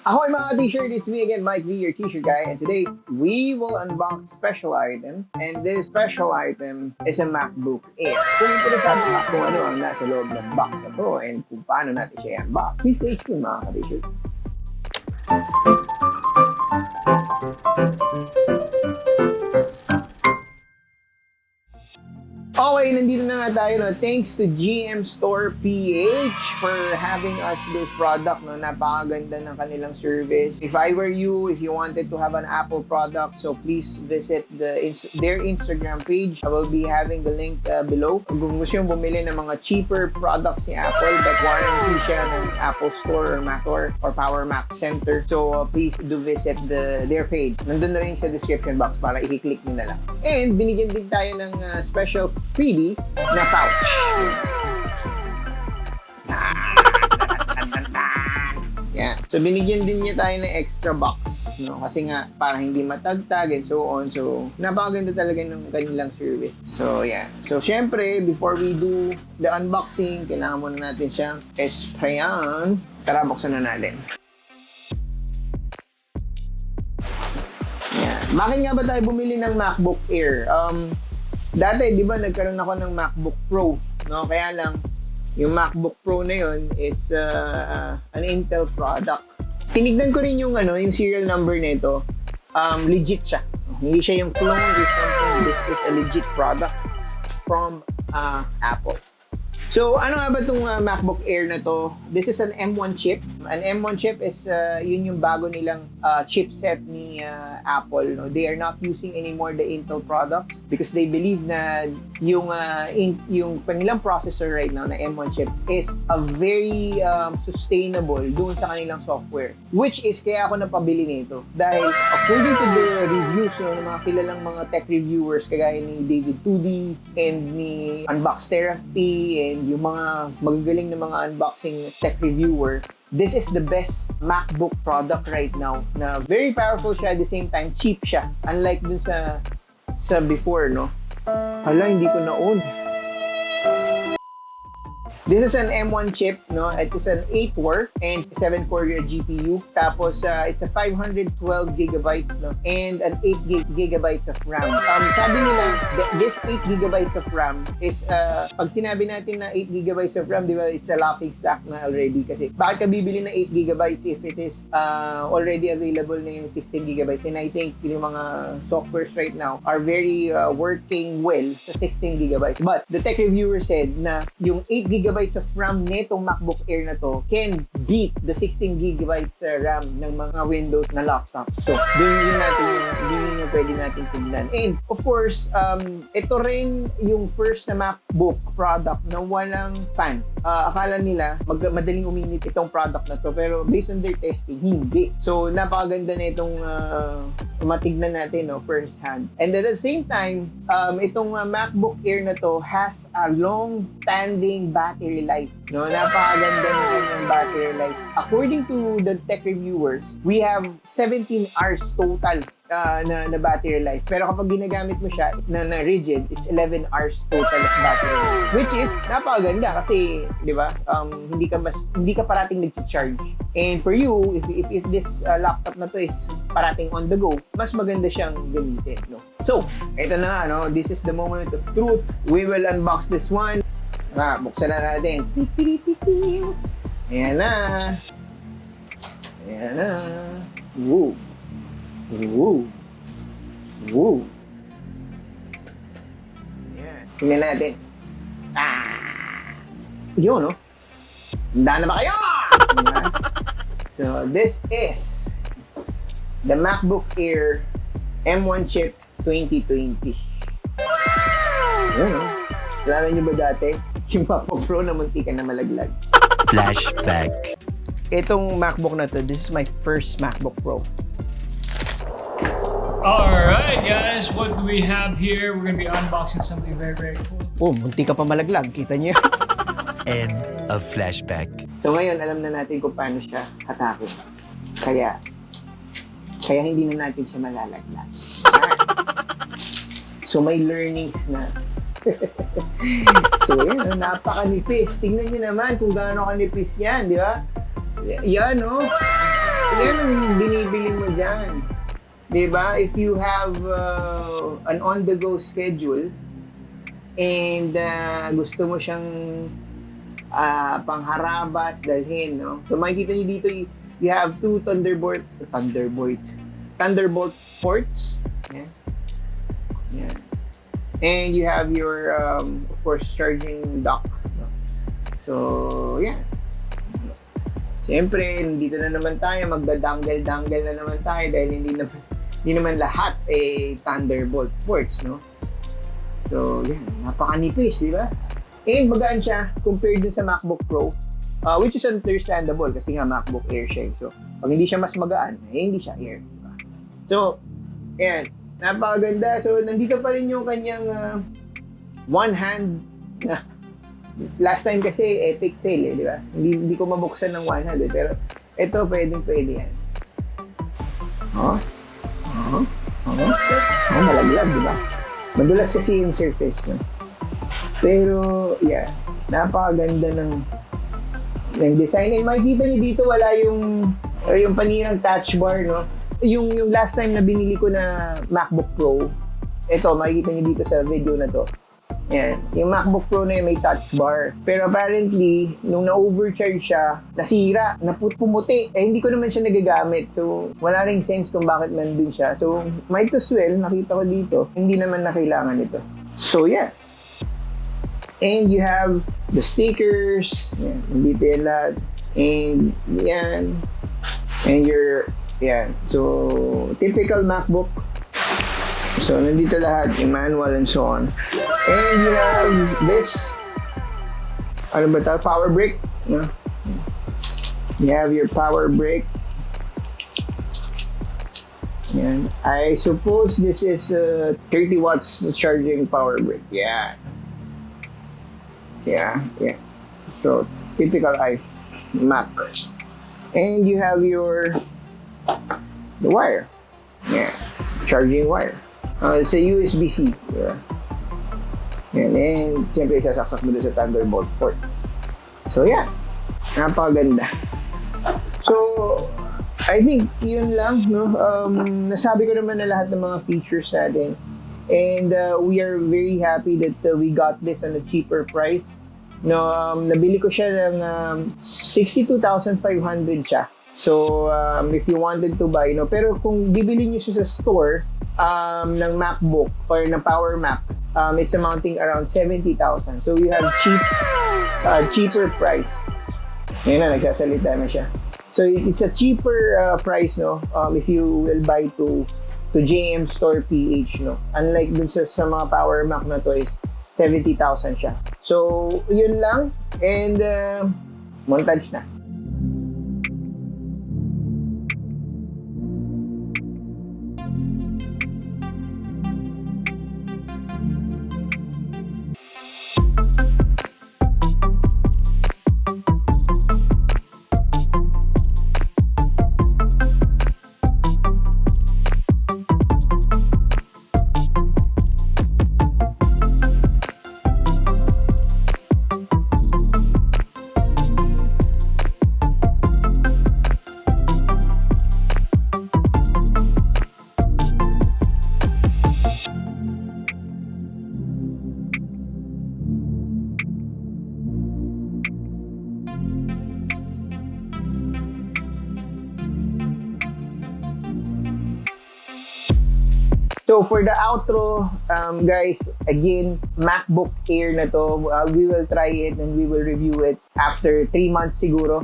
Ahoy mga t-shirt, it's me again, Mike V, your t-shirt guy, and today we will unbox special item, and this special item is a Macbook Air. Kung interesado ka kung ano ang nasa loob ng box na to and kung paano natin siya i-unbox, please stay tuned mga ka-t-shirt. Okay, nandito na nga tayo. No? Thanks to JMStoreph for having us this product. No? Napakaganda ng kanilang service. If I were you, if you wanted to have an Apple product, so please visit their Instagram page. I will be having the link below. Kung gusto yung bumili ng mga cheaper products ni Apple, but warranty siya ng Apple Store or Mac or Power Mac Center. So please do visit their page. Nandun na rin sa description box para i-click nyo na lang. And binigyan din tayo ng special freebie na pouch. Yan. So, binigyan din niya tayo ng extra box. No? Kasi nga, para hindi matagtag and so on. So, napakaganda talaga ng kanilang service. So, yan. So, syempre, before we do the unboxing, kailangan muna natin siyang sprayan. Tara, buksan na natin. Yan. Bakit nga ba tayo bumili ng MacBook Air? Dati, di ba, nagkaroon ako ng MacBook Pro, no? Kaya lang, yung MacBook Pro na yun is an Intel product. Tinignan ko rin yung serial number nito. Legit siya. Hindi siya yung clone or something. This is a legit product from Apple. So, ano nga ba itong MacBook Air na to? This is an M1 chip. An M1 chip is yun yung bago nilang chipset ni Apple. No? They are not using anymore the Intel products because they believe na yung kanilang processor right now na M1 chip is a very sustainable doon sa kanilang software. Which is kaya ako napabili nito. Dahil according to the reviews ng mga kilalang mga tech reviewers kagaya ni David 2D and ni Unbox Therapy and yung mga magagaling na mga unboxing tech reviewer, this is the best MacBook product right now na very powerful siya, at the same time cheap siya, unlike dun sa before, no? Hala, hindi ko na-own. This is an M1 chip, no? It is an 8-core and 7-core GPU. Tapos, it's a 512 gigabytes, no? And an 8 gigabytes of RAM. Sabi nila, this 8 gigabytes of RAM is, pag sinabi natin na 8 gigabytes of RAM, di ba, it's a laughing stock na already. Kasi, bakit ka bibili na 8 gigabytes if it is already available na yung 16 gigabytes? And I think yung mga softwares right now are very working well sa 16 gigabytes. But, the tech reviewer said na yung 8 gigabytes of RAM netong MacBook Air na to can beat the 16 gigabytes RAM ng mga Windows na laptop. So, doon yung pwede natin tignan. And, of course, ito rin yung first na MacBook product na walang fan. Akala nila madaling uminit itong product na to, pero based on their testing, hindi. So, napakaganda na itong matignan natin, no, first hand. And at the same time, itong MacBook Air na to has a long-standing battery life. No, napakaganda ng kanyang battery life. According to the tech reviewers, we have 17 hours total na battery life. Pero kapag ginagamit mo siya na rigid, it's 11 hours total of battery life. Which is napakaganda kasi, di ba, hindi ka parating nag-charge. And for you, if this laptop na to is parating on the go, mas maganda siyang gamitin, no? So, ito na, no? This is the moment of truth. We will unbox this one. Buksan na natin. Ayan na. Ayan na. Woo. Woo. Woo. Ayan. Tingnan natin. Yun, no? Handa na ba kayo? So, this is the MacBook Air M1 chip 2020. Yun, no? Kilala nyo ba dati? Yung MacBook Pro na muntikan na malaglag. Flashback. Itong MacBook na to, this is my first MacBook Pro. Alright guys, what do we have here? We're gonna be unboxing something very, very cool. Oh, munti ka pa malaglag. Kita niyo? End of flashback. So ngayon, alam na natin kung paano siya hatakin. Kaya hindi na natin siya malalaglag. So may learnings na. So yan, napakanipis. Tingnan nyo naman kung gaano kanipis yan, di ba? Yan, no? yan ang binibili mo dyan. Diba? If you have an on-the-go schedule and gusto mo siyang pangharabas, dalhin, no? So makikita niyo dito, you have two Thunderbolt ports. Yan. Yan. And you have your, of course, charging dock. No? So, yan. Siyempre, dito na naman tayo, magda-dangle-dangle na naman tayo dahil hindi naman lahat Thunderbolt ports, no? So, yan. Napakanipis, di ba? And magaan siya compared dun sa MacBook Pro, which is understandable kasi nga MacBook Air siya. So, pag hindi siya mas magaan, hindi siya Air. Diba? So, yan. Napakaganda. So, nandito pa rin yung kanyang one hand na last time kasi epic fail di ba? Hindi ko mabuksan ng one hand pero ito pwede yan. Malaglag, di ba? Madulas kasi yung surface, no? Pero, yeah, napakaganda ng design. And makikita niyo dito, wala yung paninang touch bar, no? Yung last time na binili ko na MacBook Pro, ito, makikita niyo dito sa video na to. Yan. Yung MacBook Pro na yun may touch bar. Pero apparently, nung na-overcharge siya, nasira, pumuti. Hindi ko naman siya nagagamit. So, wala ring sense kung bakit nandun siya. So, might as well, nakita ko dito, hindi naman na kailangan ito. So, yeah. And you have the stickers. Yan. Nandito yan lahat. And, yan. And yan. So, typical MacBook. So, nandito lahat, yung manual and so on. And you have this, ano ba ito? Power brick. No? You have your power brick. Yan. I suppose this is 30 watts charging power brick. Yeah. Yeah. So, typical Mac. And you have the wire. Yeah. Charging wire. It's a USB-C. Yeah. Yan. And, siyempre, sasaksak mo doon sa Thunderbolt port. So, yeah. Napakaganda. So, I think, yun lang, no? Nasabi ko naman na lahat ng mga features natin. And, we are very happy that we got this on a cheaper price. No, nabili ko siya ng 62,500 siya. So, if you wanted to buy, no? Pero kung bibili nyo siya sa store, ng MacBook or ng Power Mac, it's amounting around 70,000. So you have cheaper price. Ngayon na, nagsasalita na siya. So it's a cheaper price, no? If you will buy to JMStoreph, no? Unlike dun sa mga Power Mac na to is 70,000 siya. So yun lang, and montage na. So for the outro, guys, again, MacBook Air na to, we will try it and we will review it after 3 months siguro.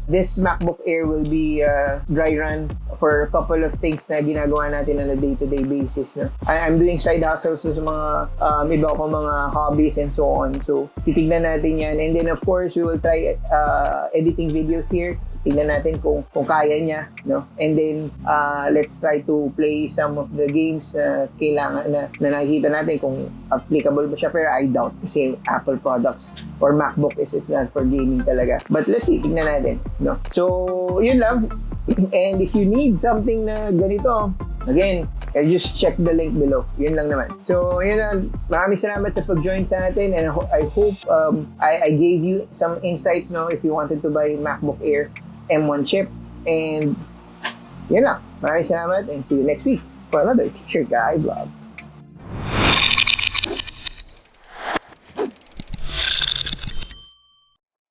This MacBook Air will be dry run for a couple of things na ginagawa natin on a day-to-day basis. No? I'm doing side hustles sa mga iba ko mga hobbies and so on. So titignan natin yan. And then of course, we will try editing videos here. Tingnan natin kung kaya niya, no? And then let's try to play some of the games na kailangan na nakikita natin kung applicable ba siya, pero I doubt kasi Apple products or MacBook is not for gaming talaga. But let's see, tingnan natin, no? So, yun lang. And if you need something na ganito, again, just check the link below. Yun lang naman. So, yun lang. Maraming salamat sa pag-join sa atin, and I hope I gave you some insights, no, if you wanted to buy MacBook Air M1 chip. And yun lang. Maraming salamat and see you next week for another T-shirt guy vlog.